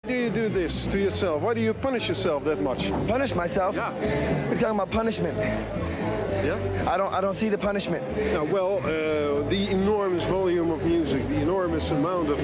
Do you do this to yourself? Why do you punish yourself that much? Punish myself? Yeah. We're talking about punishment. Yeah? I don't see the punishment. Well, the enormous volume of music, the enormous amount of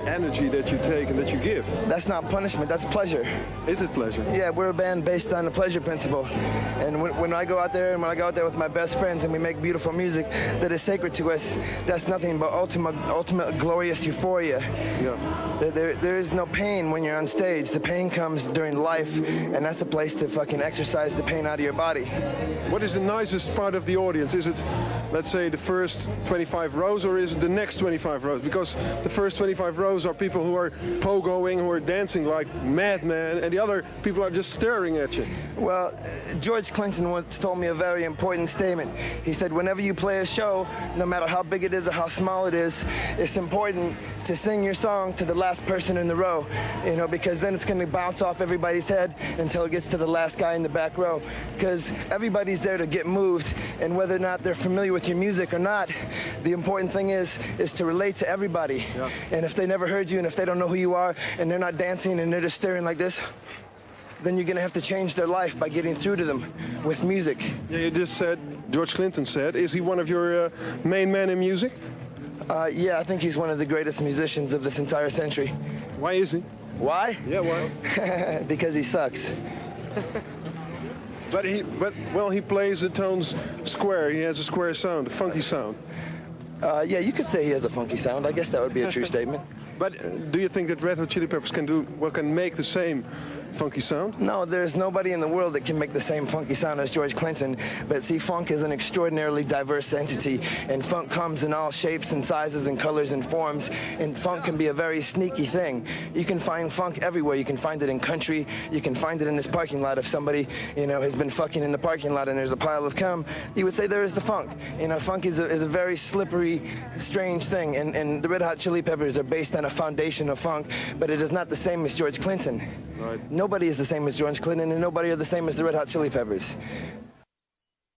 energy that you take and that you give. That's not punishment, that's pleasure. Is it pleasure? Yeah, we're a band based on the pleasure principle. And when I go out there with my best friends and we make beautiful music that is sacred to us, that's nothing but ultimate glorious euphoria. Yeah. There is no pain when you're on stage. The pain comes during life, and that's a place to fucking exercise the pain out of your body. What is the nicest part of the audience? Is it, let's say, the first 25 rows, or is it the next 25 rows? Because the first 25 rows are people who are pogoing, who are dancing like madmen, and the other people are just staring at you. Well, George Clinton once told me a very important statement. He said, whenever you play a show, no matter how big it is or how small it is, it's important to sing your song to the last person in the row, you know, because then it's going to bounce off everybody's head until it gets to the last guy in the back row. Because everybody's there to get moved, and whether or not they're familiar with your music or not, the important thing is to relate to everybody. Yeah. And if they never heard you, and if they don't know who you are, and they're not dancing and they're just staring like this, then you're going to have to change their life by getting through to them with music. Yeah, you just said, George Clinton said, is he one of your main men in music? Yeah, I think he's one of the greatest musicians of this entire century. Why is he? Why? Yeah, why? Because he sucks. But he plays the tones square. He has a square sound, a funky sound. Yeah, you could say he has a funky sound. I guess that would be a true statement. But do you think that Red Hot Chili Peppers can make the same funky sound? No, there's nobody in the world that can make the same funky sound as George Clinton. But see, funk is an extraordinarily diverse entity, and funk comes in all shapes and sizes and colors and forms, and funk can be a very sneaky thing. You can find funk everywhere. You can find it in country. You can find it in this parking lot. If somebody, you know, has been fucking in the parking lot and there's a pile of cum, you would say there is the funk. You know, funk is a very slippery, strange thing, and the Red Hot Chili Peppers are based on a foundation of funk, but it is not the same as George Clinton. Right. Nobody is the same as George Clinton, and nobody are the same as the Red Hot Chili Peppers.